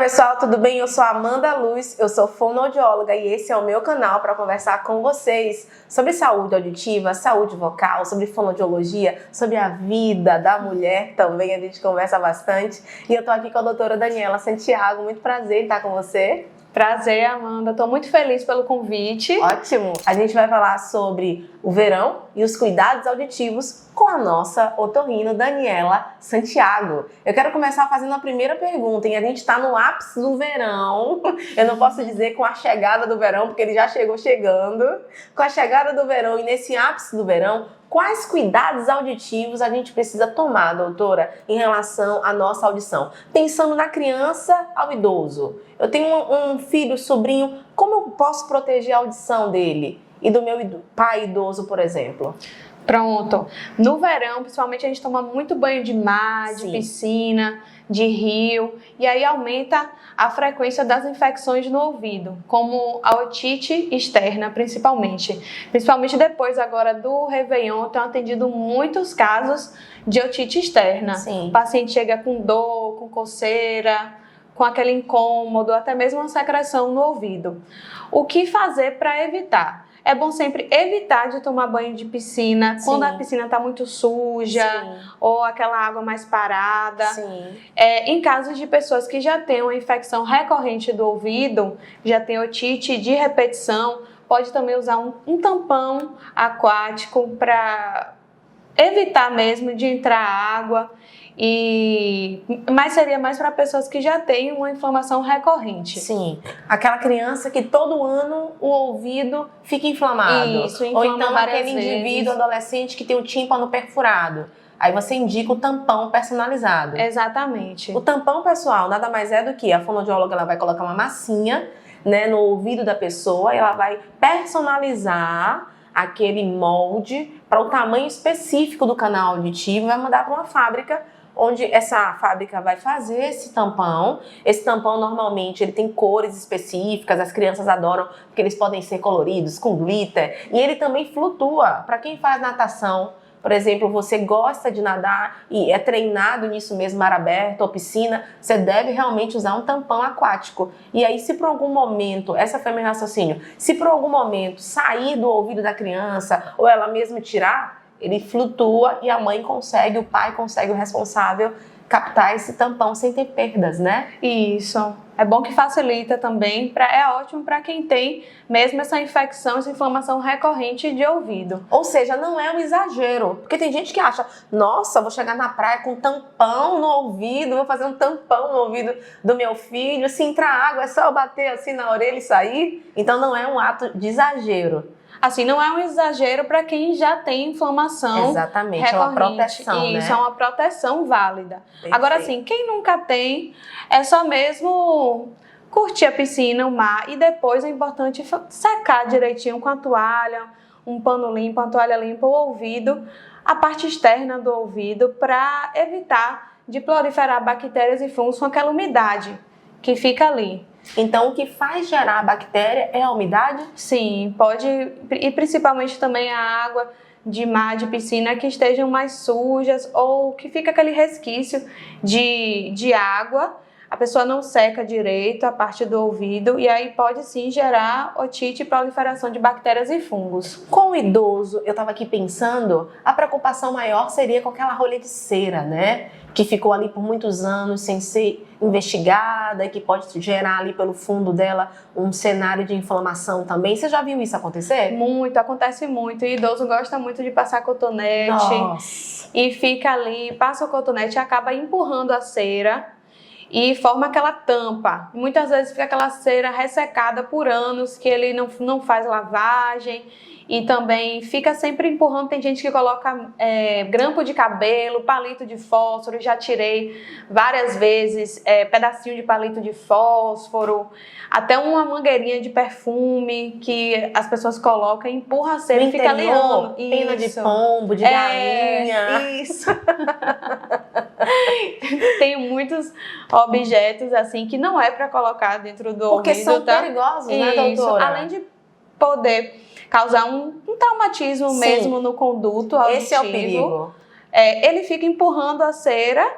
pessoal, tudo bem? Eu sou a Amanda Luz, eu sou fonoaudióloga e esse é o meu canal para conversar com vocês sobre saúde auditiva, saúde vocal, sobre fonoaudiologia, sobre a vida da mulher também, a gente conversa bastante. E eu tô aqui com a doutora Daniela Santiago, muito prazer em estar com você. Prazer, Amanda. Estou muito feliz pelo convite. Ótimo! A gente vai falar sobre o verão e os cuidados auditivos com a nossa otorrino Daniela Santiago. Eu quero começar fazendo a primeira pergunta, e a gente está no ápice do verão. Eu não posso dizer com a chegada do verão, porque ele já chegou chegando. Com a chegada do verão e nesse ápice do verão, quais cuidados auditivos a gente precisa tomar, doutora, em relação à nossa audição? Pensando na criança ao idoso. Eu tenho um filho, sobrinho, como eu posso proteger a audição dele e do meu pai idoso, por exemplo? Pronto. No verão, principalmente, a gente toma muito banho de mar, de piscina, de rio, e aí aumenta a frequência das infecções no ouvido, como a otite externa, principalmente. Principalmente depois agora do Réveillon, tenho atendido muitos casos de otite externa. Sim. O paciente chega com dor, com coceira, com aquele incômodo, até mesmo uma secreção no ouvido. O que fazer para evitar? É bom sempre evitar de tomar banho de piscina. Sim. Quando a piscina está muito suja. Sim. Ou aquela água mais parada. Sim. Em casos de pessoas que já têm uma infecção recorrente do ouvido, já tem otite de repetição, pode também usar um tampão aquático para evitar mesmo de entrar água. Mas seria mais para pessoas que já têm uma inflamação recorrente. Sim, aquela criança que todo ano o ouvido fica inflamado. Isso, ou então aquele vezes. Indivíduo adolescente que tem o tímpano perfurado. Aí você indica o tampão personalizado. Exatamente. O tampão, pessoal, nada mais é do que a fonoaudióloga, ela vai colocar uma massinha, né, no ouvido da pessoa e ela vai personalizar aquele molde para o tamanho específico do canal auditivo e vai mandar para uma fábrica, onde essa fábrica vai fazer esse tampão. Esse tampão normalmente ele tem cores específicas, as crianças adoram porque eles podem ser coloridos, com glitter, e ele também flutua. Para quem faz natação, por exemplo, você gosta de nadar e é treinado nisso mesmo, mar aberto ou piscina, você deve realmente usar um tampão aquático. E aí, se por algum momento, essa foi meu raciocínio, se por algum momento sair do ouvido da criança ou ela mesma tirar, ele flutua e a mãe consegue, o pai consegue, o responsável, captar esse tampão sem ter perdas, né? Isso. É bom que facilita também, é ótimo para quem tem mesmo essa infecção, essa inflamação recorrente de ouvido. Ou seja, não é um exagero, porque tem gente que acha, nossa, vou chegar na praia com um tampão no ouvido, vou fazer um tampão no ouvido do meu filho, se entrar água é só eu bater assim na orelha e sair. Então não é um ato de exagero. Assim, não é um exagero para quem já tem inflamação. Exatamente, recorrente. É uma proteção, Isso, né? É uma proteção válida. Perfeito. Agora, assim, quem nunca tem, é só mesmo curtir a piscina, o mar, e depois é importante secar direitinho com a toalha, um pano limpo, uma toalha limpa, o ouvido, a parte externa do ouvido, para evitar de proliferar bactérias e fungos com aquela umidade que fica ali. Então, o que faz gerar a bactéria é a umidade? Sim, pode, e principalmente também a água de mar, de piscina, que estejam mais sujas ou que fica aquele resquício de água, a pessoa não seca direito a parte do ouvido e aí pode sim gerar otite e proliferação de bactérias e fungos. Com o idoso, eu estava aqui pensando, a preocupação maior seria com aquela rolha de cera, né? Que ficou ali por muitos anos sem ser investigada e que pode gerar ali pelo fundo dela um cenário de inflamação também. Você já viu isso acontecer? Muito, acontece muito. O idoso gosta muito de passar cotonete. Nossa. E fica ali, passa o cotonete e acaba empurrando a cera e forma aquela tampa. Muitas vezes fica aquela cera ressecada por anos, que ele não faz lavagem e também fica sempre empurrando. Tem gente que coloca grampo de cabelo, palito de fósforo, já tirei várias vezes pedacinho de palito de fósforo, até uma mangueirinha de perfume que as pessoas colocam e empurra a cera e fica liando. Pena de pombo, de galinha. Isso. Tem muitos objetos assim que não é para colocar dentro do porque ouvido. Porque são perigosos, né, doutora? Além de poder causar um traumatismo. Sim. Mesmo no conduto auditivo. Esse é o perigo. Ele fica empurrando a cera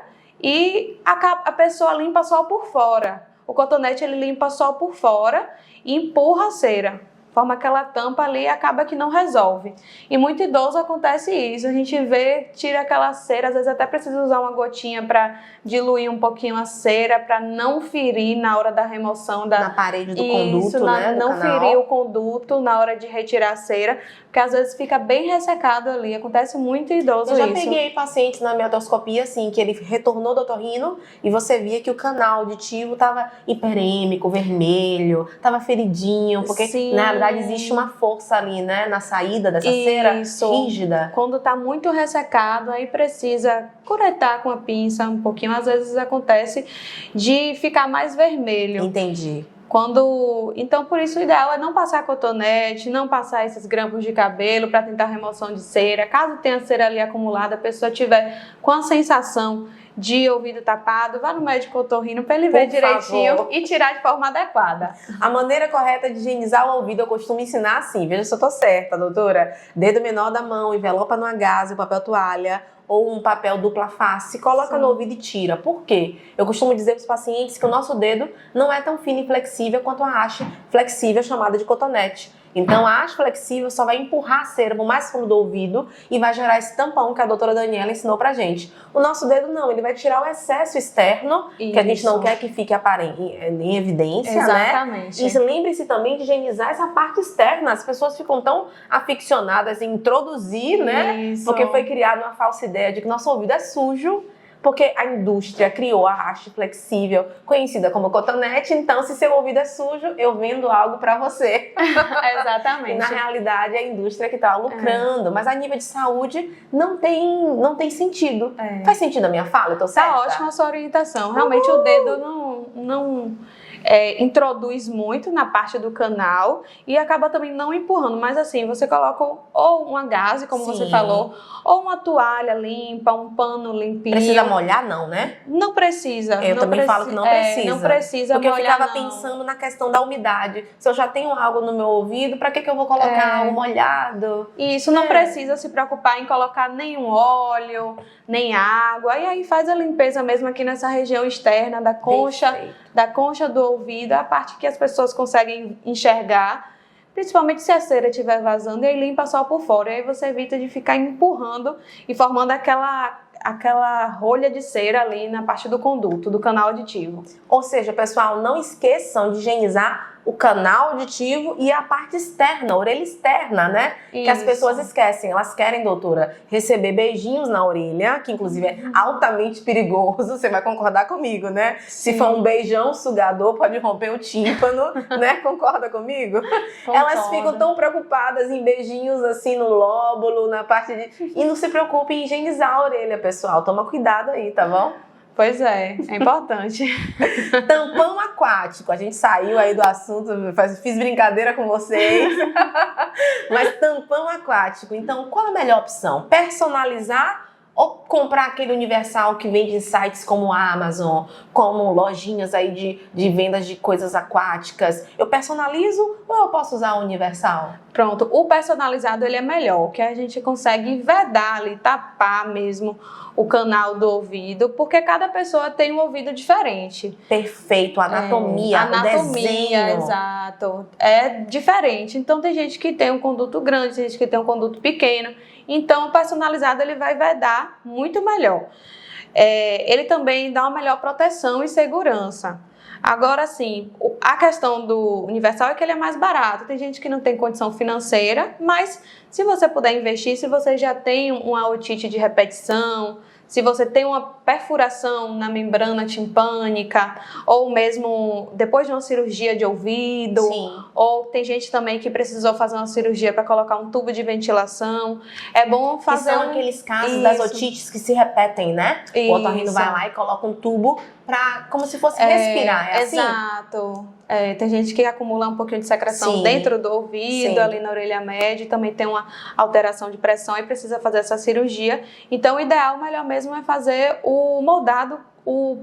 e a pessoa limpa só por fora. o cotonete ele limpa só por fora e empurra a cera. Forma aquela tampa ali e acaba que não resolve. E muito idoso acontece isso. A gente vê, tira aquela cera, às vezes até precisa usar uma gotinha para diluir um pouquinho a cera, para não ferir na hora da remoção na parede do conduto, né? Não ferir o conduto na hora de retirar a cera, porque às vezes fica bem ressecado ali. Acontece muito idoso isso. Eu já peguei pacientes na minha otoscopia, assim, que ele retornou do otorrino e você via que o canal auditivo estava hiperêmico, vermelho, estava feridinho, porque Sim. na verdade existe uma força ali, né, na saída dessa cera rígida. Quando está muito ressecado, aí precisa curetar com a pinça um pouquinho. Às vezes acontece de ficar mais vermelho. Entendi. Então, por isso, o ideal é não passar cotonete, não passar esses grampos de cabelo para tentar remoção de cera. Caso tenha cera ali acumulada, a pessoa tiver com a sensação de ouvido tapado, vá no médico otorrino para ele ver direitinho e tirar de forma adequada. A maneira correta de higienizar o ouvido eu costumo ensinar assim, veja se eu tô certa, doutora. Dedo menor da mão, envelopa no agasalho, papel toalha, ou um papel dupla face, coloca no ouvido e tira. Por quê? Eu costumo dizer para os pacientes que o nosso dedo não é tão fino e flexível quanto a haste flexível chamada de cotonete. Então a haste flexível só vai empurrar a cera pro mais fundo do ouvido e vai gerar esse tampão que a doutora Daniela ensinou pra gente. O nosso dedo não, ele vai tirar o excesso externo, que a gente não quer que fique aparente, em evidência, exatamente, né? E lembre-se também de higienizar essa parte externa. As pessoas ficam tão aficionadas em introduzir, né? Isso. Porque foi criada uma falsa ideia de que nosso ouvido é sujo, porque a indústria criou a haste flexível, conhecida como cotonete. Então, se seu ouvido é sujo, eu vendo algo para você. Exatamente. E na realidade, é a indústria que está lucrando. Mas a nível de saúde, não tem sentido. Faz sentido a minha fala? Eu tô certa? Tá ótima a sua orientação. Realmente o dedo não introduz muito na parte do canal e acaba também não empurrando. Mas assim, você coloca ou uma gaze, como você falou, ou uma toalha limpa, um pano limpinho. Precisa molhar não, né? Não precisa. Eu também falo que não precisa. Não precisa porque molhar, eu ficava pensando na questão da umidade. Se eu já tenho algo no meu ouvido, pra que eu vou colocar algo molhado? Isso, não precisa se preocupar em colocar nenhum óleo, nem água. E aí faz a limpeza mesmo aqui nessa região externa da concha do ouvido, a parte que as pessoas conseguem enxergar, principalmente se a cera estiver vazando, e aí limpa só por fora. E aí você evita de ficar empurrando e formando aquela rolha de cera ali na parte do conduto, do canal auditivo. Ou seja, pessoal, não esqueçam de higienizar o canal auditivo e a parte externa, a orelha externa, né? Isso. Que as pessoas esquecem. Elas querem, doutora, receber beijinhos na orelha, que inclusive é altamente perigoso. Você vai concordar comigo, né? Sim. Se for um beijão sugador, pode romper o tímpano, né? Concorda comigo? Concordo. Elas ficam tão preocupadas em beijinhos assim no lóbulo, na parte de... E não se preocupe em higienizar a orelha, pessoal. Toma cuidado aí, tá bom? Pois é importante. Tampão aquático, a gente saiu aí do assunto, fiz brincadeira com vocês, mas tampão aquático, então qual a melhor opção? Personalizar ou comprar aquele universal que vende em sites como a Amazon, como lojinhas aí de vendas de coisas aquáticas? Eu personalizo ou eu posso usar o universal? Pronto, o personalizado ele é melhor, que a gente consegue vedar ali, tapar mesmo o canal do ouvido, porque cada pessoa tem um ouvido diferente. Perfeito, anatomia, o desenho. Exato, é diferente. Então tem gente que tem um conduto grande, tem gente que tem um conduto pequeno. Então o personalizado ele vai vedar muito melhor. Ele também dá uma melhor proteção e segurança. Agora sim, a questão do universal é que ele é mais barato. Tem gente que não tem condição financeira, mas se você puder investir, se você já tem uma otite de repetição, se você tem uma perfuração na membrana timpânica, ou mesmo depois de uma cirurgia de ouvido, ou tem gente também que precisou fazer uma cirurgia para colocar um tubo de ventilação, é bom fazer... Que são aqueles casos das otites que se repetem, né? Isso. O otorrino vai lá e coloca um tubo como se fosse respirar, assim? Exato. Tem gente que acumula um pouquinho de secreção dentro do ouvido, ali na orelha média, e também tem uma alteração de pressão e precisa fazer essa cirurgia. Então, o ideal, melhor mesmo, é fazer o moldado, o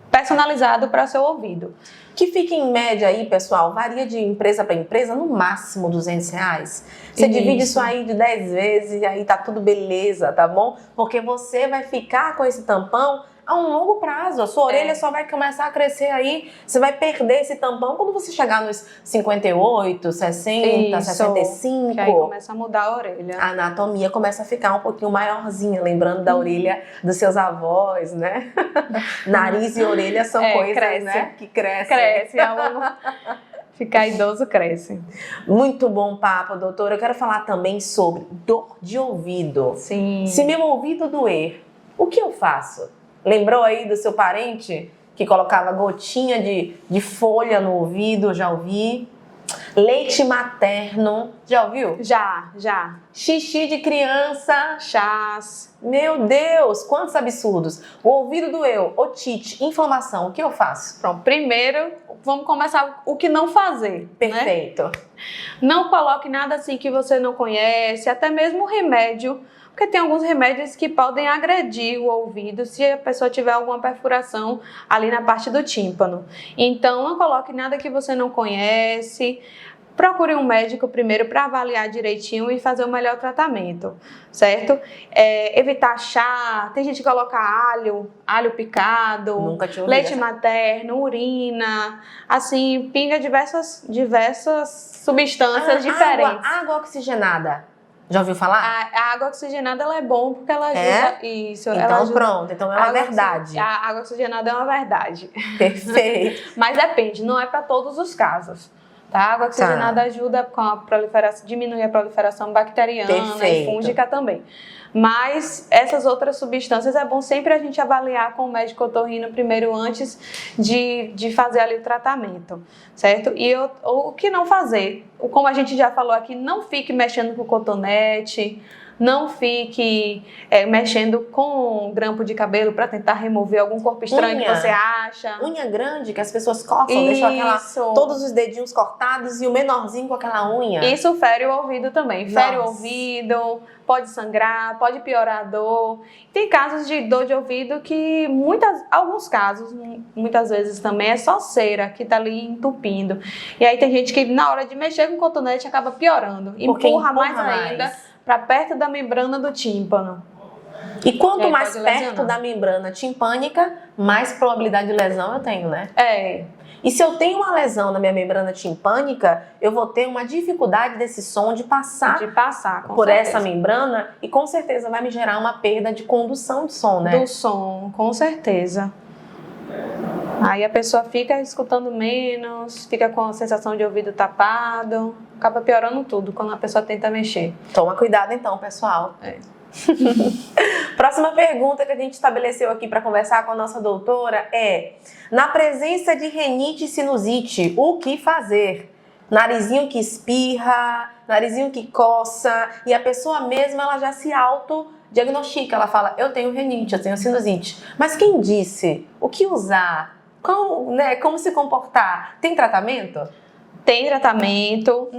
personalizado para seu ouvido. Que fica em média aí, pessoal, varia de empresa para empresa, no máximo R$200. Você divide isso aí de 10 vezes e aí tá tudo beleza, tá bom? Porque você vai ficar com esse tampão a um longo prazo. A sua orelha só vai começar a crescer aí, você vai perder esse tampão quando você chegar nos 58, 60, Isso, 65. Que aí começa a mudar a orelha. A anatomia começa a ficar um pouquinho maiorzinha, lembrando da orelha dos seus avós, né? Nariz e orelha são coisas, cresce. né? Que crescem. Cresce, ficar idoso cresce. Muito bom papo, doutora. Eu quero falar também sobre dor de ouvido. Sim. Se meu ouvido doer, o que eu faço? Lembrou aí do seu parente que colocava gotinha de folha no ouvido? Já ouvi. Leite materno, já ouviu? Já. Xixi de criança. Chás. Meu Deus, quantos absurdos. O ouvido doeu, otite, inflamação, o que eu faço? Pronto, primeiro vamos começar o que não fazer. Perfeito. Né? Não coloque nada assim que você não conhece, até mesmo remédio, porque tem alguns remédios que podem agredir o ouvido se a pessoa tiver alguma perfuração ali na parte do tímpano. Então não coloque nada que você não conhece. Procure um médico primeiro para avaliar direitinho e fazer o melhor tratamento, certo? Evitar chá, tem gente que coloca alho picado, Nunca tinha ouvido leite essa. materno, urina, assim, pinga diversas substâncias diferentes. Água oxigenada. Já ouviu falar? A água oxigenada ela é bom porque ela ajuda isso. Então ela ajuda. pronto, então é uma verdade. A água oxigenada é uma verdade. Perfeito. Mas depende, não é para todos os casos. Tá? A água oxigenada ajuda com a proliferação, diminui a proliferação bacteriana e fúngica também. Mas essas outras substâncias é bom sempre a gente avaliar com o médico otorrino primeiro antes de fazer ali o tratamento, certo? E o que não fazer? Como a gente já falou aqui, não fique mexendo com cotonete, não fique mexendo com grampo de cabelo para tentar remover algum corpo estranho que você acha. Unha grande que as pessoas cortam, deixam todos os dedinhos cortados e o menorzinho com aquela unha. Isso fere o ouvido também. Fere o ouvido, pode sangrar, pode piorar a dor. Tem casos de dor de ouvido que alguns casos, muitas vezes também é só cera que tá ali entupindo. E aí tem gente que na hora de mexer com o cotonete acaba piorando. Empurra mais ainda para perto da membrana do tímpano. E quanto mais perto da membrana timpânica, mais probabilidade de lesão eu tenho, né? E se eu tenho uma lesão na minha membrana timpânica, eu vou ter uma dificuldade desse som de passar por essa membrana e com certeza vai me gerar uma perda de condução de som, né? Do som, com certeza. Aí a pessoa fica escutando menos, fica com a sensação de ouvido tapado, acaba piorando tudo quando a pessoa tenta mexer. Toma cuidado então, pessoal. Próxima pergunta que a gente estabeleceu aqui para conversar com a nossa doutora é: na presença de rinite e sinusite, o que fazer? Narizinho que espirra, narizinho que coça e a pessoa mesma ela já se autodiagnostica, ela fala: eu tenho rinite, eu tenho sinusite. Mas quem disse? O que usar? Como se comportar? Tem tratamento? Tem tratamento.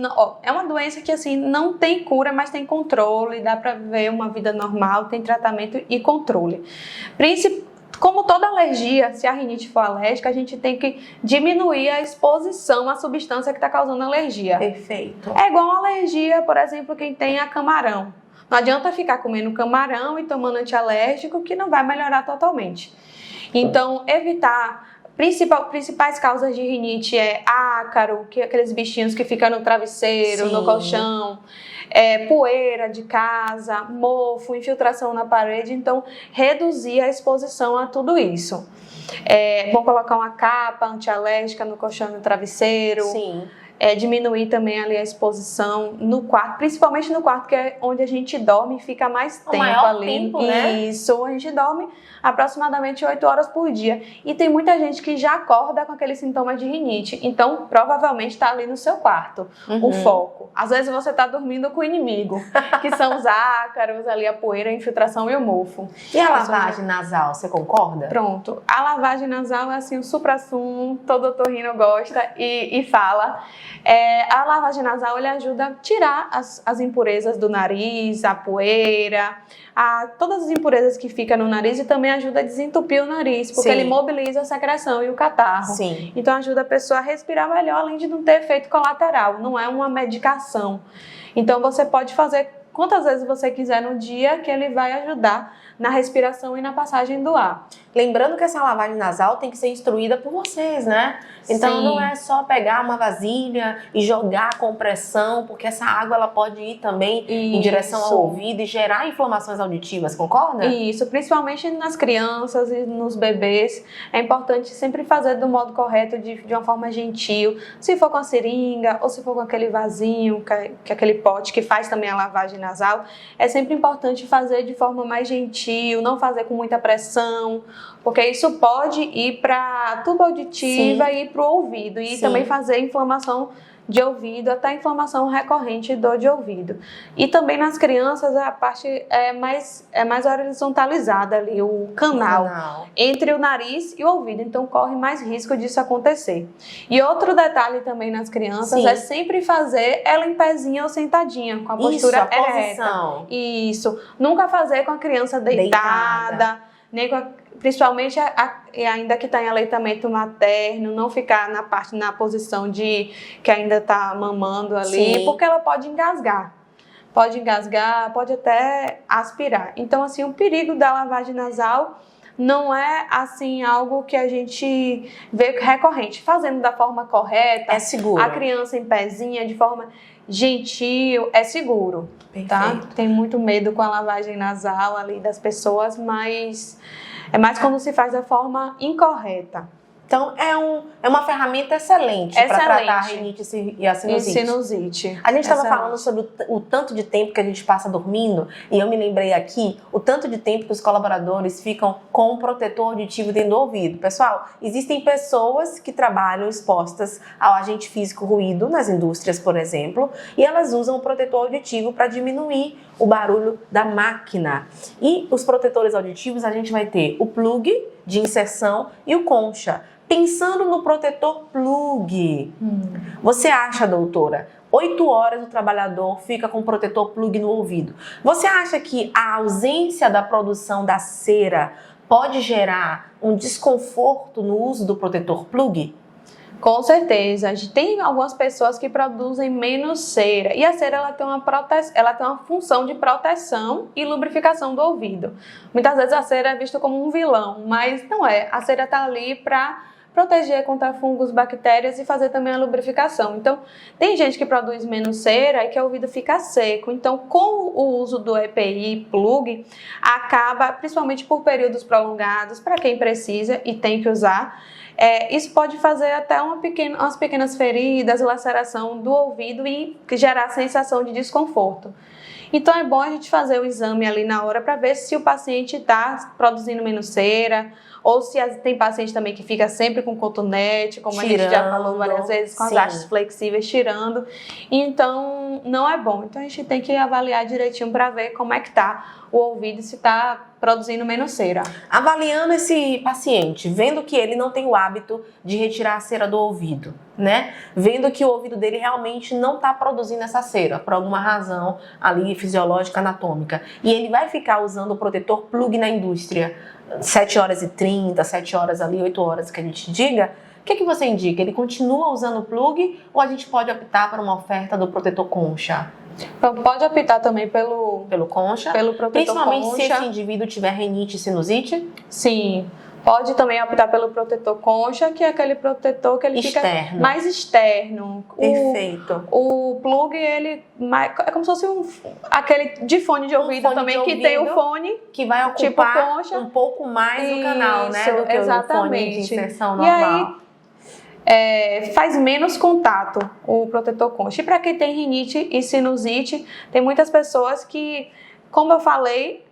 É uma doença que assim não tem cura, mas tem controle, dá para viver uma vida normal, tem tratamento e controle. Como toda alergia, se a rinite for alérgica, a gente tem que diminuir a exposição à substância que está causando alergia. Perfeito. É igual uma alergia, por exemplo, quem tem a camarão. Não adianta ficar comendo camarão e tomando antialérgico que não vai melhorar totalmente. Então, evitar. Principais causas de rinite é ácaro, que é aqueles bichinhos que ficam no travesseiro, no colchão, poeira de casa, mofo, infiltração na parede. Então, reduzir a exposição a tudo isso. É bom colocar uma capa antialérgica no colchão e no travesseiro. Sim. Diminuir também ali a exposição no quarto, principalmente no quarto que é onde a gente dorme e fica mais tempo ali. Tempo, né? Isso, a gente dorme aproximadamente 8 horas por dia. E tem muita gente que já acorda com aqueles sintomas de rinite. Então, provavelmente está ali no seu quarto, o foco. Às vezes você está dormindo com o inimigo, que são os ácaros, ali a poeira, a infiltração e o mofo. E a lavagem nasal, você concorda? Pronto. A lavagem nasal é assim, o suprassumo, todo otorrino gosta e fala. A lavagem nasal ele ajuda a tirar as impurezas do nariz, a poeira, todas as impurezas que ficam no nariz e também ajuda a desentupir o nariz, porque ele mobiliza a secreção e o catarro. Sim. Então ajuda a pessoa a respirar melhor, além de não ter efeito colateral, não é uma medicação. Então você pode fazer quantas vezes você quiser no dia que ele vai ajudar na respiração e na passagem do ar. Lembrando que essa lavagem nasal tem que ser instruída por vocês, né? Então Sim. não é só pegar uma vasilha e jogar com pressão, porque essa água ela pode ir também em direção ao ouvido e gerar inflamações auditivas, concorda? Isso, principalmente nas crianças e nos bebês. É importante sempre fazer do modo correto, de uma forma gentil. Se for com a seringa ou se for com aquele vasinho, que é aquele pote que faz também a lavagem nasal, é sempre importante fazer de forma mais gentil, não fazer com muita pressão, porque isso pode ir para a tuba auditiva e para o ouvido e também fazer inflamação de ouvido, até inflamação recorrente dor de ouvido. E também nas crianças a parte é mais horizontalizada ali, o canal entre o nariz e o ouvido, então corre mais risco disso acontecer. E outro detalhe também nas crianças é sempre fazer ela em pezinha ou sentadinha, com a postura ereta. Isso, nunca fazer com a criança deitada. Nem principalmente ainda que está em aleitamento materno, não ficar na posição de que ainda está mamando ali, porque ela pode engasgar. Pode até aspirar. Então, assim, o perigo da lavagem nasal não é, assim, algo que a gente vê recorrente. Fazendo da forma correta, é seguro. A criança em pezinha, de forma gentil, é seguro. Tá? Tem muito medo com a lavagem nasal ali das pessoas, mas é mais quando se faz da forma incorreta. Então, é uma ferramenta excelente para tratar a rinite e a sinusite. A gente estava falando sobre o tanto de tempo que a gente passa dormindo, e eu me lembrei aqui o tanto de tempo que os colaboradores ficam com um protetor auditivo dentro do ouvido. Pessoal, existem pessoas que trabalham expostas ao agente físico ruído nas indústrias, por exemplo, e elas usam o protetor auditivo para diminuir o barulho da máquina. E os protetores auditivos, a gente vai ter o plug de inserção e o concha. Pensando no protetor plug, você acha, doutora, 8 horas o trabalhador fica com o protetor plug no ouvido. Você acha que a ausência da produção da cera pode gerar um desconforto no uso do protetor plug? Com certeza. A gente tem algumas pessoas que produzem menos cera. E a cera ela tem uma função de proteção e lubrificação do ouvido. Muitas vezes a cera é vista como um vilão, mas não é. A cera está ali para proteger contra fungos, bactérias e fazer também a lubrificação. Então, tem gente que produz menos cera e que o ouvido fica seco. Então, com o uso do EPI plug, acaba, principalmente por períodos prolongados, para quem precisa e tem que usar, isso pode fazer até umas pequenas feridas, laceração do ouvido e gerar sensação de desconforto. Então é bom a gente fazer o exame ali na hora para ver se o paciente está produzindo menos cera, ou se tem paciente também que fica sempre com cotonete, como a gente já falou várias vezes, com as hastes flexíveis tirando. Então não é bom. Então a gente tem que avaliar direitinho para ver como é que está o ouvido, se está produzindo menos cera. Avaliando esse paciente, vendo que ele não tem o hábito de retirar a cera do ouvido, né? Vendo que o ouvido dele realmente não está produzindo essa cera, por alguma razão ali fisiológica, anatômica. E ele vai ficar usando o protetor plug na indústria, 7h30, 7 horas ali, 8 horas que a gente diga. O que você indica? Ele continua usando o plug ou a gente pode optar por uma oferta do protetor concha? Pode optar também pelo concha, pelo protetor principalmente concha. Se esse indivíduo tiver rinite e sinusite? Sim, pode também optar pelo protetor concha, que é aquele protetor que ele fica mais externo. Perfeito. O plug, ele é como se fosse aquele de fone de ouvido também, que tem o fone que vai ocupar tipo um pouco mais do canal, né? Do que o fone de inserção normal. E aí, faz menos contato o protetor concha. E para quem tem rinite e sinusite, tem muitas pessoas que, como eu falei,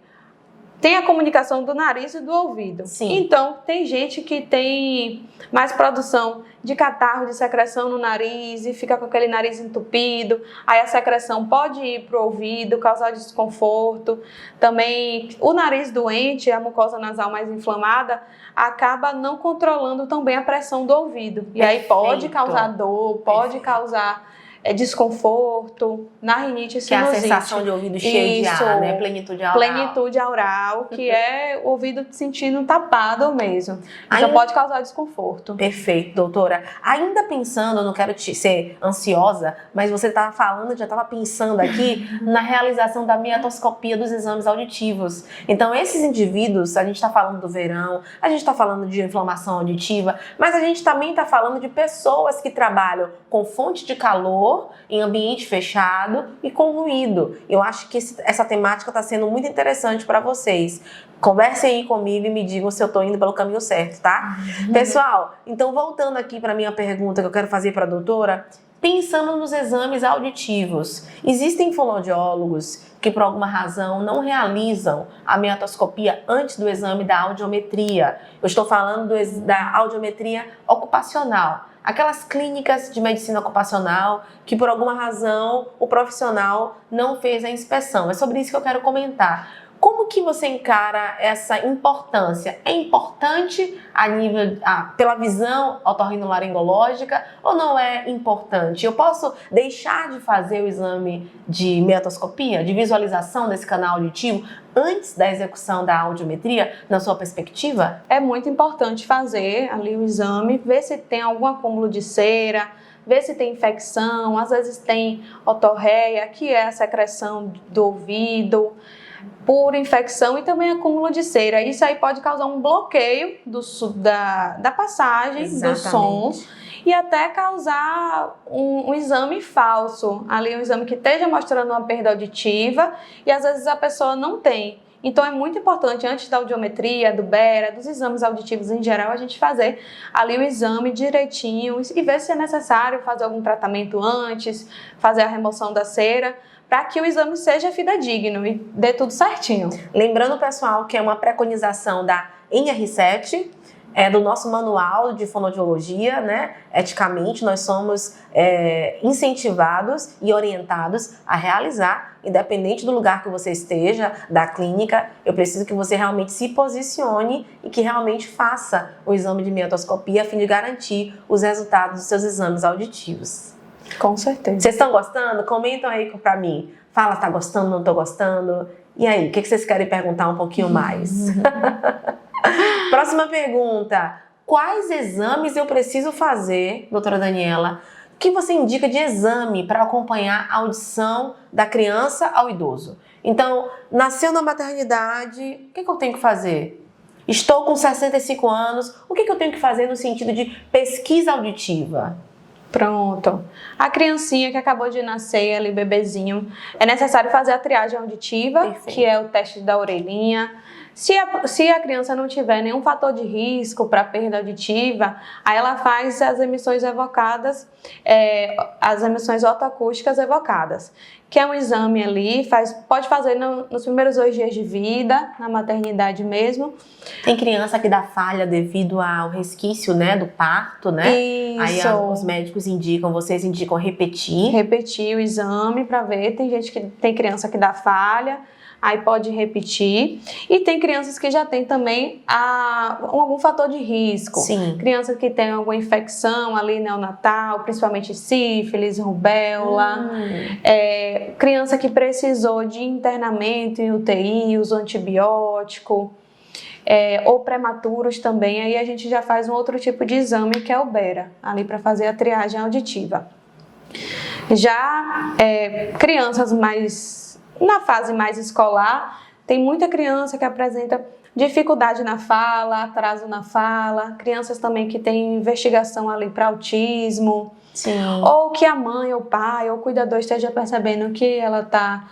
tem a comunicação do nariz e do ouvido. Sim. Então, tem gente que tem mais produção de catarro, de secreção no nariz e fica com aquele nariz entupido. Aí a secreção pode ir para o ouvido, causar desconforto. Também, o nariz doente, a mucosa nasal mais inflamada, acaba não controlando tão bem a pressão do ouvido. E aí pode causar dor, pode causar desconforto, na rinite Que é a sinusite. sensação de ouvido cheio de ar, né? Plenitude aural. Plenitude aural, que é o ouvido sentindo tapado mesmo. Então pode causar desconforto. Perfeito, doutora. Ainda pensando, eu não quero ser ansiosa, mas você estava falando, já estava pensando aqui na realização da miatoscopia dos exames auditivos. Então, esses indivíduos, a gente está falando do verão, a gente está falando de inflamação auditiva, mas a gente também está falando de pessoas que trabalham com fonte de calor, em ambiente fechado e com ruído. Eu acho que essa temática está sendo muito interessante para vocês. Conversem aí comigo e me digam se eu estou indo pelo caminho certo, tá? Pessoal, então voltando aqui para a minha pergunta que eu quero fazer para a doutora, pensando nos exames auditivos, existem fonoaudiólogos que por alguma razão não realizam a miatoscopia antes do exame da audiometria. Eu estou falando da audiometria ocupacional. Aquelas clínicas de medicina ocupacional que por alguma razão o profissional não fez a inspeção. É sobre isso que eu quero comentar. Como que você encara essa importância? É importante pela visão otorrinolaringológica ou não é importante? Eu posso deixar de fazer o exame de miatoscopia, de visualização desse canal auditivo, antes da execução da audiometria, na sua perspectiva? É muito importante fazer ali o exame, ver se tem algum acúmulo de cera, ver se tem infecção, às vezes tem otorreia, que é a secreção do ouvido, por infecção e também acúmulo de cera. Isso aí pode causar um bloqueio da passagem do som e até causar um exame falso, ali um exame que esteja mostrando uma perda auditiva e às vezes a pessoa não tem. Então é muito importante, antes da audiometria, do Bera, dos exames auditivos em geral, a gente fazer ali o exame direitinho e ver se é necessário fazer algum tratamento antes, fazer a remoção da cera, para que o exame seja fidedigno e dê tudo certinho. Lembrando, pessoal, que é uma preconização da NR7, do nosso manual de fonoaudiologia, né? Eticamente, nós somos incentivados e orientados a realizar, independente do lugar que você esteja, da clínica, eu preciso que você realmente se posicione e que realmente faça o exame de miatoscopia a fim de garantir os resultados dos seus exames auditivos. Com certeza. Vocês estão gostando? Comentam aí pra mim. Fala, tá gostando, não tô gostando? E aí, o que vocês querem perguntar um pouquinho mais? Próxima pergunta. Quais exames eu preciso fazer, doutora Daniela? O que você indica de exame para acompanhar a audição da criança ao idoso? Então, nasceu na maternidade, o que eu tenho que fazer? Estou com 65 anos, o que eu tenho que fazer no sentido de pesquisa auditiva? Pronto. A criancinha que acabou de nascer, ali, bebezinho, é necessário fazer a triagem auditiva, Perfeito. Que é o teste da orelhinha. Se a criança não tiver nenhum fator de risco para perda auditiva, aí ela faz as emissões evocadas, as emissões otoacústicas evocadas, que é um exame ali, pode fazer nos primeiros 2 dias de vida, na maternidade mesmo. Tem criança que dá falha devido ao resquício, né, do parto, né? Isso. Aí os médicos vocês indicam repetir. Repetir o exame para ver, tem criança que dá falha, aí pode repetir. E tem crianças que já têm também algum fator de risco. Sim. Crianças que têm alguma infecção ali neonatal, principalmente sífilis, rubéola. Criança que precisou de internamento em UTI, usou antibiótico. Ou prematuros também. Aí a gente já faz um outro tipo de exame, que é o Bera, ali para fazer a triagem auditiva. Já crianças na fase mais escolar, tem muita criança que apresenta dificuldade na fala, atraso na fala, crianças também que têm investigação ali para autismo, Sim. Ou que a mãe, ou o pai, ou o cuidador esteja percebendo que ela está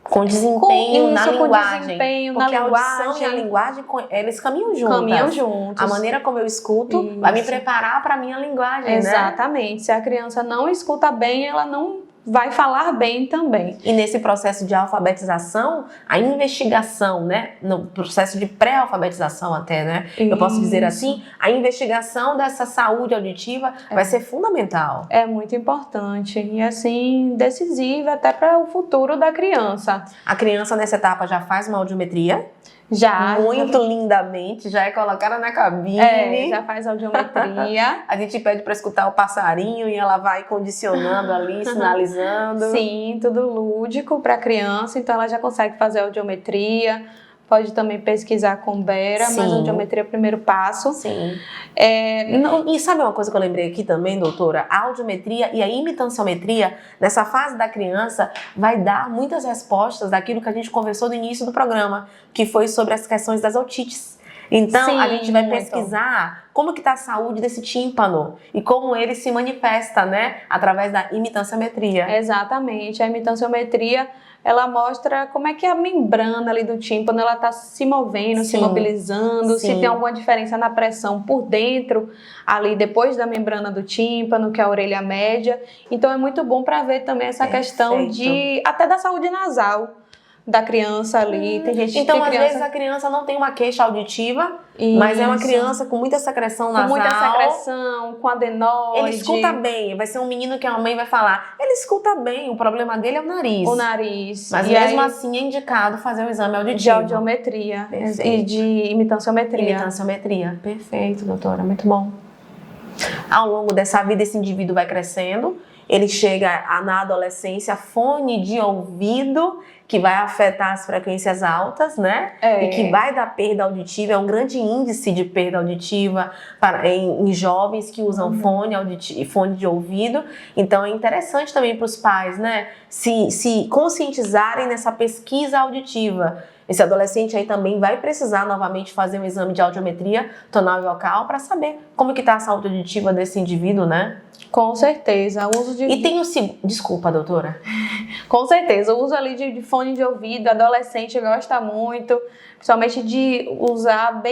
com desempenho na linguagem. Desempenho porque na a audição e a linguagem, eles caminham juntas. Caminham juntos. A maneira como eu escuto vai me preparar para a minha linguagem, Exatamente. Né? Se a criança não escuta bem, ela não vai falar bem também. E nesse processo de alfabetização, a investigação, né? No processo de pré-alfabetização até, né? Isso. Eu posso dizer assim, a investigação dessa saúde auditiva vai ser fundamental. É muito importante e assim, decisiva até para o futuro da criança. A criança nessa etapa já faz uma audiometria? muito lindamente, já é colocada na cabine. Já faz audiometria. A gente pede para escutar o passarinho e ela vai condicionando ali, sinalizando. Sim, tudo lúdico para criança, então ela já consegue fazer audiometria. Pode também pesquisar com Bera, mas a audiometria é o primeiro passo. Sim. E sabe uma coisa que eu lembrei aqui também, doutora? A audiometria e a imitanciometria, nessa fase da criança, vai dar muitas respostas daquilo que a gente conversou no início do programa, que foi sobre as questões das otites. Então, a gente vai pesquisar como que está a saúde desse tímpano e como ele se manifesta, né? Através da imitanciometria. Exatamente. A imitanciometria, ela mostra como é que a membrana ali do tímpano, ela está se movendo, se mobilizando, se tem alguma diferença na pressão por dentro, ali depois da membrana do tímpano, que é a orelha média. Então, é muito bom para ver também essa questão até da saúde nasal da criança ali. Tem gente então, às vezes a criança não tem uma queixa auditiva, mas é uma criança com muita secreção nasal. Com muita secreção, com adenoide. Ele escuta bem. Vai ser um menino que a mãe vai falar, ele escuta bem, o problema dele é o nariz. O nariz. Mas mesmo assim é indicado fazer um exame auditivo. De audiometria. E de imitanciometria. Imitanciometria. Perfeito, doutora. Muito bom. Ao longo dessa vida, esse indivíduo vai crescendo. Ele chega na adolescência, fone de ouvido, que vai afetar as frequências altas, né? E que vai dar perda auditiva. É um grande índice de perda auditiva em jovens que usam fone de ouvido. Então, é interessante também para os pais, né? Se conscientizarem nessa pesquisa auditiva. Esse adolescente aí também vai precisar novamente fazer um exame de audiometria tonal e vocal para saber como que está a saúde auditiva desse indivíduo, né? Com certeza. O uso de... E tem o... Desculpa, doutora. Com certeza. O uso ali de fone de ouvido, adolescente gosta muito, principalmente de usar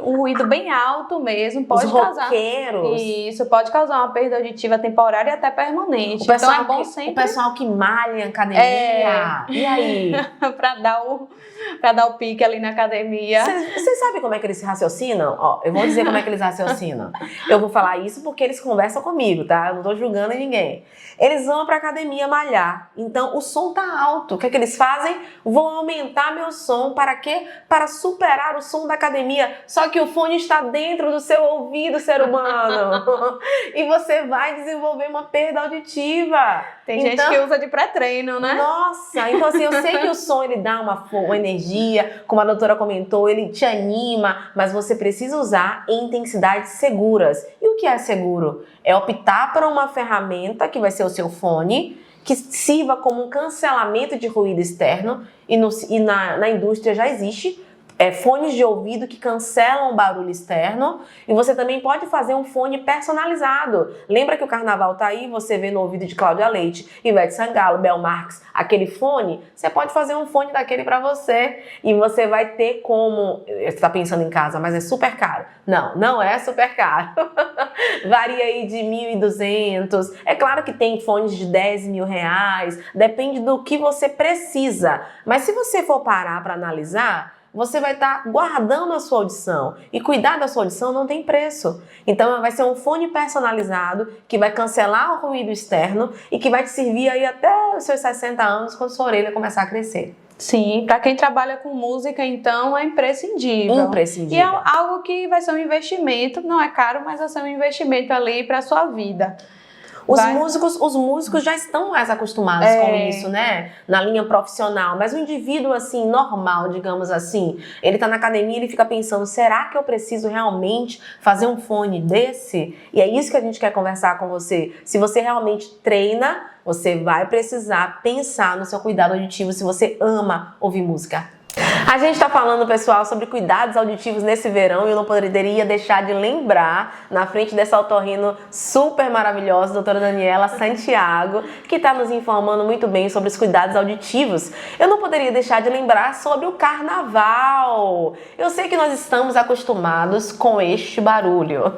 um ruído bem alto mesmo. Pode causar. Isso, pode causar uma perda auditiva temporária e até permanente. Então é bom sempre... O pessoal que malha em academia. E aí? Pra dar o pique ali na academia. Vocês sabem como é que eles raciocinam? Ó, eu vou dizer como é que eles raciocinam. Eu vou falar isso porque eles conversam comigo, tá? Eu não tô julgando ninguém. Eles vão pra academia malhar. Então, o som tá alto. O que é que eles fazem? Vou aumentar meu som. Para quê? Para superar o som da academia. Só que o fone está dentro do seu ouvido, ser humano. E você vai desenvolver uma perda auditiva. Tem gente que usa de pré-treino, né? Nossa, então assim, eu sei que o som ele dá uma energia, como a doutora comentou, ele te anima, mas você precisa usar em intensidades seguras. E o que é seguro? É optar por uma ferramenta que vai ser o seu fone, que sirva como um cancelamento de ruído externo, e na indústria já existe fones de ouvido que cancelam o barulho externo, e você também pode fazer um fone personalizado. Lembra que o carnaval tá aí, você vê no ouvido de Cláudia Leite, Ivete Sangalo, Bel Marques, aquele fone, você pode fazer um fone daquele para você, e você vai ter como... Você tá pensando em casa, mas é super caro. Não é super caro. Varia aí de 1.200. É claro que tem fones de 10 mil reais, depende do que você precisa. Mas se você for parar para analisar, você vai estar guardando a sua audição. E cuidar da sua audição não tem preço. Então vai ser um fone personalizado que vai cancelar o ruído externo e que vai te servir aí até os seus 60 anos quando sua orelha começar a crescer. Sim, para quem trabalha com música, então, é imprescindível. Imprescindível. E é algo que vai ser um investimento, não é caro, mas vai ser um investimento ali para a sua vida. Os músicos já estão mais acostumados com isso, né? Na linha profissional. Mas o indivíduo, assim, normal, digamos assim, ele tá na academia e ele fica pensando, será que eu preciso realmente fazer um fone desse? E é isso que a gente quer conversar com você. Se você realmente treina, você vai precisar pensar no seu cuidado auditivo se você ama ouvir música. A gente está falando, pessoal, sobre cuidados auditivos nesse verão e eu não poderia deixar de lembrar, na frente dessa otorrino super maravilhosa, doutora Daniela Santiago, que está nos informando muito bem sobre os cuidados auditivos. Eu não poderia deixar de lembrar sobre o carnaval. Eu sei que nós estamos acostumados com este barulho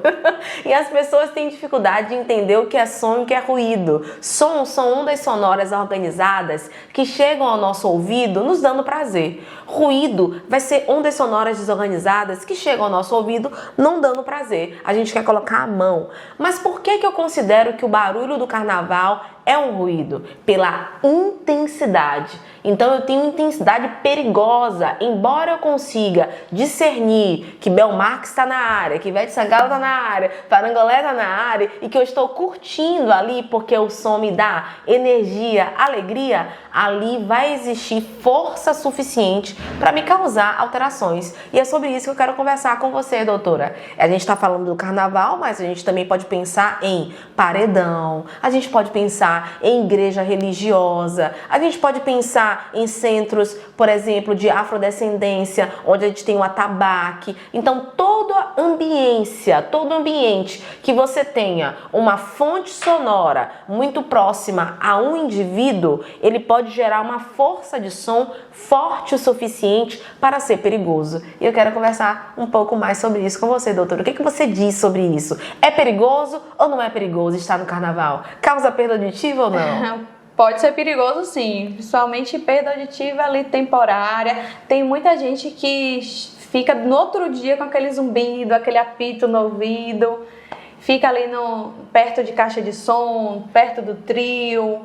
e as pessoas têm dificuldade de entender o que é som e o que é ruído. Som são ondas sonoras organizadas que chegam ao nosso ouvido nos dando prazer. Ruído vai ser ondas sonoras desorganizadas que chegam ao nosso ouvido não dando prazer. A gente quer colocar a mão. Mas por que eu considero que o barulho do carnaval é um ruído pela intensidade. Então eu tenho intensidade perigosa, embora eu consiga discernir que Belmarx está na área, que Ivete Sangalo está na área, Parangolé está na área e que eu estou curtindo ali porque o som me dá energia, alegria, ali vai existir força suficiente para me causar alterações. E é sobre isso que eu quero conversar com você, doutora. A gente está falando do carnaval, mas a gente também pode pensar em paredão, a gente pode pensar em igreja religiosa, a gente pode pensar em centros, por exemplo, de afrodescendência, onde a gente tem o atabaque. Então, toda ambiência, todo ambiente que você tenha uma fonte sonora muito próxima a um indivíduo, ele pode gerar uma força de som forte o suficiente para ser perigoso. E eu quero conversar um pouco mais sobre isso com você, doutor. O que você diz sobre isso? É perigoso ou não é perigoso estar no carnaval? Causa perda auditiva ou não? Pode ser perigoso sim, principalmente perda auditiva ali temporária. Tem muita gente que fica no outro dia com aquele zumbido, aquele apito no ouvido, fica ali perto de caixa de som, perto do trio,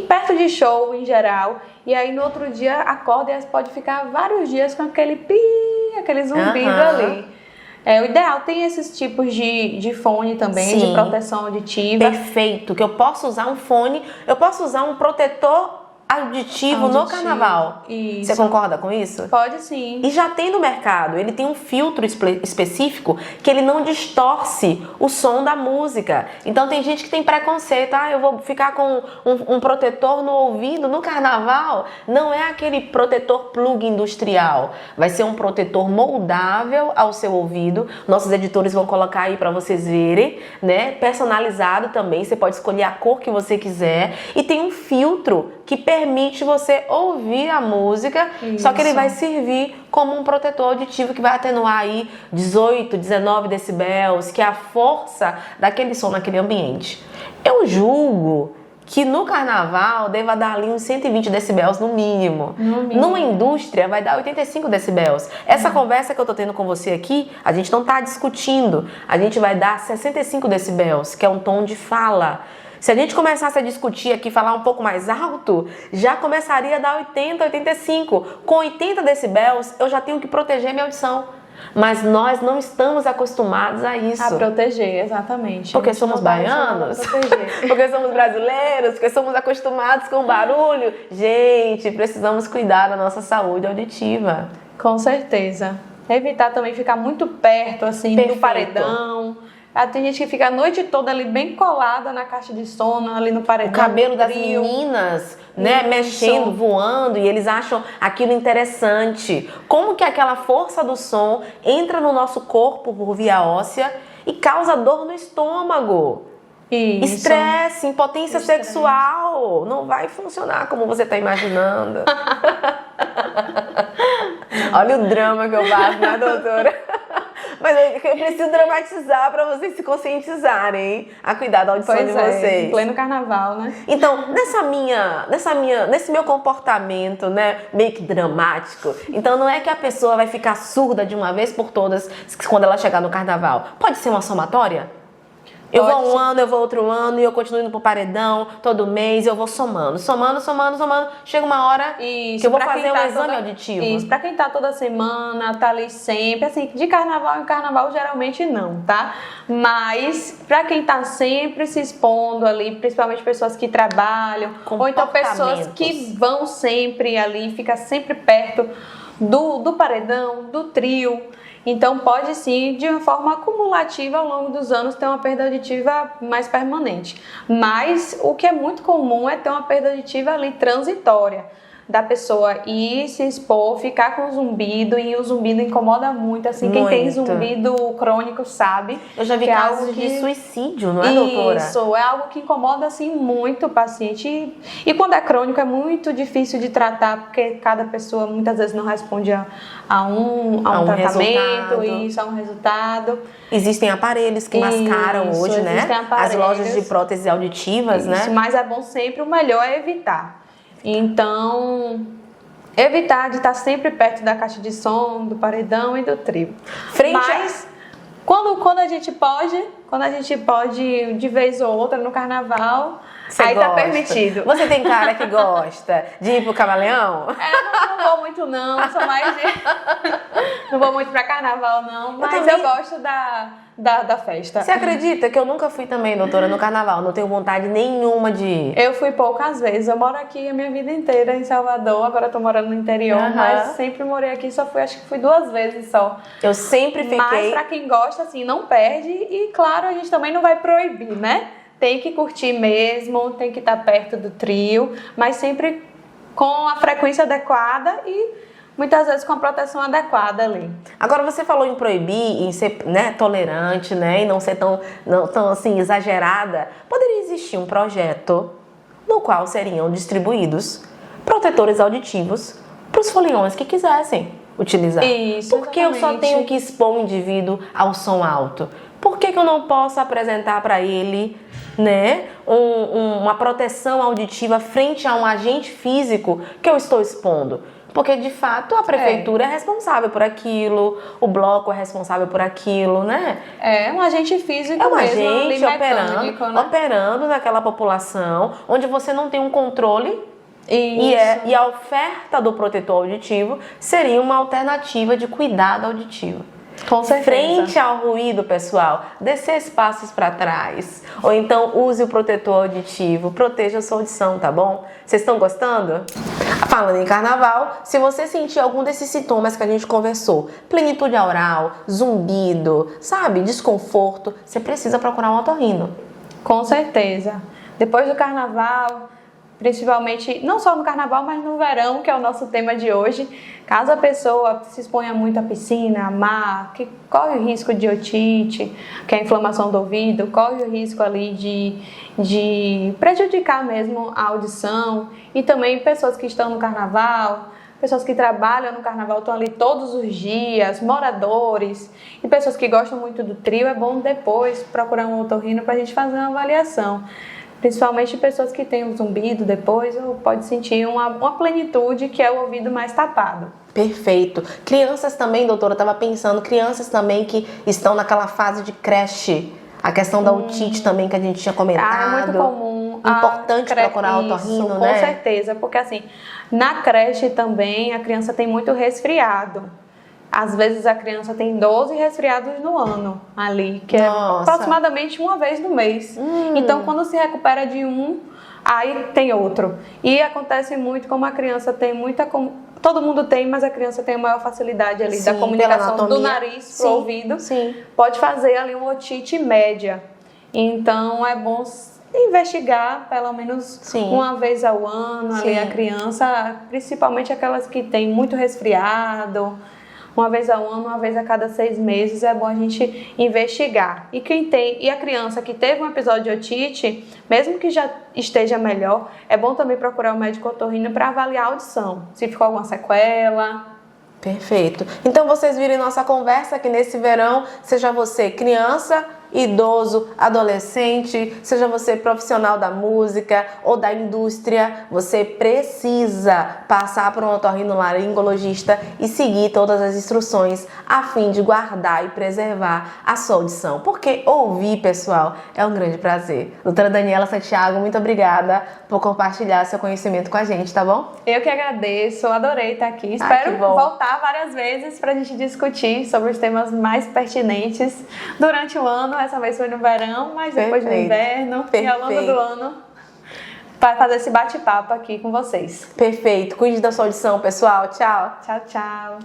perto de show em geral. E aí no outro dia acorda e pode ficar vários dias com aquele aquele zumbido ali. O ideal tem esses tipos de fone também, sim, de proteção auditiva. Perfeito, que eu posso usar um fone, eu posso usar um protetor auditivo no carnaval. Isso. Você concorda com isso? Pode sim. E já tem no mercado, ele tem um filtro específico que ele não distorce o som da música. Então tem gente que tem preconceito, eu vou ficar com um protetor no ouvido no carnaval. Não é aquele protetor plug industrial, vai ser um protetor moldável ao seu ouvido. Nossos editores vão colocar aí para vocês verem, né? Personalizado também, você pode escolher a cor que você quiser. E tem um filtro que permite você ouvir a música, isso, só que ele vai servir como um protetor auditivo que vai atenuar aí 18, 19 decibéis, que é a força daquele som naquele ambiente. Eu julgo que no carnaval deva dar ali uns 120 decibéis no mínimo. Numa indústria vai dar 85 decibéis. Essa conversa que eu tô tendo com você aqui, a gente não tá discutindo, a gente vai dar 65 decibéis, que é um tom de fala. Se a gente começasse a discutir aqui, falar um pouco mais alto, já começaria a dar 80, 85. Com 80 decibéis, eu já tenho que proteger minha audição. Mas nós não estamos acostumados a isso. A proteger, exatamente. Porque somos baianos? Porque somos brasileiros? Porque somos acostumados com barulho? Gente, precisamos cuidar da nossa saúde auditiva. Com certeza. Evitar também ficar muito perto, assim, do paredão. Tem gente que fica a noite toda ali bem colada na caixa de som, ali no paredão. O cabelo das meninas, né, mexendo, voando, e eles acham aquilo interessante. Como que aquela força do som entra no nosso corpo por via óssea e causa dor no estômago. Isso. Estresse, impotência sexual. Não vai funcionar como você está imaginando. Olha o drama que eu faço, né, doutora? Mas eu preciso dramatizar para vocês se conscientizarem, hein? A cuidar da audição de vocês. Em pleno carnaval, né? Então, nesse meu comportamento, né, meio que dramático, então não é que a pessoa vai ficar surda de uma vez por todas quando ela chegar no carnaval. Pode ser uma somatória? Eu vou um ano, eu vou outro ano, e eu continuo indo pro paredão todo mês, eu vou somando. Chega uma hora que eu vou fazer um exame auditivo. Isso, pra quem tá toda semana, tá ali sempre, assim, de carnaval em carnaval geralmente não, tá? Mas pra quem tá sempre se expondo ali, principalmente pessoas que trabalham, ou então pessoas que vão sempre ali, fica sempre perto do paredão, do trio. Então pode sim, de uma forma acumulativa ao longo dos anos, ter uma perda auditiva mais permanente. Mas o que é muito comum é ter uma perda auditiva ali transitória, da pessoa ir se expor, ficar com zumbido, e o zumbido incomoda muito, assim, quem tem zumbido crônico sabe. Eu já vi casos de suicídio, não é, doutora? Isso, é algo que incomoda, assim, muito o paciente, e quando é crônico é muito difícil de tratar, porque cada pessoa muitas vezes não responde a um tratamento, a um resultado. Existem aparelhos que mascaram hoje, né? As lojas de próteses auditivas, né? Mas é bom sempre, o melhor é evitar. Então, evitar de estar sempre perto da caixa de som, do paredão e do trio. Quando a gente pode de vez ou outra no carnaval, Você aí gosta. tá permitido. Você tem cara que gosta de ir pro Camaleão? Não vou muito não, sou mais de... Não vou muito pra carnaval não, mas também- eu gosto da festa. Você acredita que eu nunca fui também, doutora, no carnaval? Não tenho vontade nenhuma de ir. Eu fui poucas vezes, eu moro aqui a minha vida inteira em Salvador, agora eu tô morando no interior, Aham. mas sempre morei aqui, acho que fui 2 vezes só. Eu sempre Mas fiquei... pra quem gosta, assim, não perde e claro, a gente também não vai proibir, né? Tem que curtir mesmo, tem que estar perto do trio, mas sempre com a frequência adequada e muitas vezes com a proteção adequada ali. Agora, você falou em proibir, em ser, né, tolerante, né, e não ser tão assim, exagerada. Poderia existir um projeto no qual seriam distribuídos protetores auditivos para os foliões que quisessem utilizar. Isso, Por que eu só exatamente. tenho que expor o indivíduo ao som alto? Por que eu não posso apresentar para ele, né, uma proteção auditiva frente a um agente físico que eu estou expondo? Porque, de fato, a prefeitura é responsável por aquilo, o bloco é responsável por aquilo, né? É um agente físico É um mesmo, agente ali mecânico, né? operando naquela população, onde você não tem um controle Isso. e a oferta do protetor auditivo seria uma alternativa de cuidado auditivo. Com certeza. Frente ao ruído, pessoal, dê 6 passos para trás. Ou então use o protetor auditivo, proteja a sua audição, tá bom? Vocês estão gostando? Falando em carnaval, se você sentir algum desses sintomas que a gente conversou, plenitude aural, zumbido, sabe, desconforto, você precisa procurar um otorrino. Com certeza. Depois do carnaval, principalmente, não só no carnaval, mas no verão, que é o nosso tema de hoje, caso a pessoa se exponha muito à piscina, a mar, que corre o risco de otite, que é a inflamação do ouvido, corre o risco ali de prejudicar mesmo a audição, e também pessoas que estão no carnaval, pessoas que trabalham no carnaval, estão ali todos os dias, moradores, e pessoas que gostam muito do trio, é bom depois procurar um otorrino para a gente fazer uma avaliação. Principalmente pessoas que têm um zumbido depois, ou pode sentir uma plenitude que é o ouvido mais tapado. Perfeito. Crianças também, doutora, eu estava pensando, crianças também que estão naquela fase de creche, a questão da otite também que a gente tinha comentado. É muito comum. Importante procurar otorrino, isso, né? Com certeza, porque assim, na creche também a criança tem muito resfriado. Às vezes a criança tem 12 resfriados no ano ali, que Nossa. é aproximadamente uma vez no mês. Então, quando se recupera de um, aí tem outro. E acontece muito como a criança tem muita... Todo mundo tem, mas a criança tem a maior facilidade ali da Sim, comunicação pela do anatomia. nariz pro Sim, ouvido. sim. Pode fazer ali uma otite média. Então, é bom investigar pelo menos Sim. uma vez ao ano ali Sim. a criança, principalmente aquelas que têm muito resfriado. Uma vez ao ano, uma vez a cada 6 meses, é bom a gente investigar. E a criança que teve um episódio de otite, mesmo que já esteja melhor, é bom também procurar o médico otorrino para avaliar a audição, se ficou alguma sequela. Perfeito. Então vocês viram nossa conversa que nesse verão, seja você criança, idoso, adolescente, seja você profissional da música ou da indústria, você precisa passar por um otorrinolaringologista e seguir todas as instruções a fim de guardar e preservar a sua audição. Porque ouvir, pessoal, é um grande prazer. Doutora Daniela Santiago, muito obrigada por compartilhar seu conhecimento com a gente, tá bom? Eu que agradeço, adorei estar aqui. Que Espero bom. voltar várias vezes para a gente discutir sobre os temas mais pertinentes durante o ano. Essa vez foi no verão, mas depois no Perfeito. inverno e ao longo Perfeito. do ano para fazer esse bate-papo aqui com vocês. Perfeito. Cuide da sua audição, pessoal. Tchau. Tchau, tchau.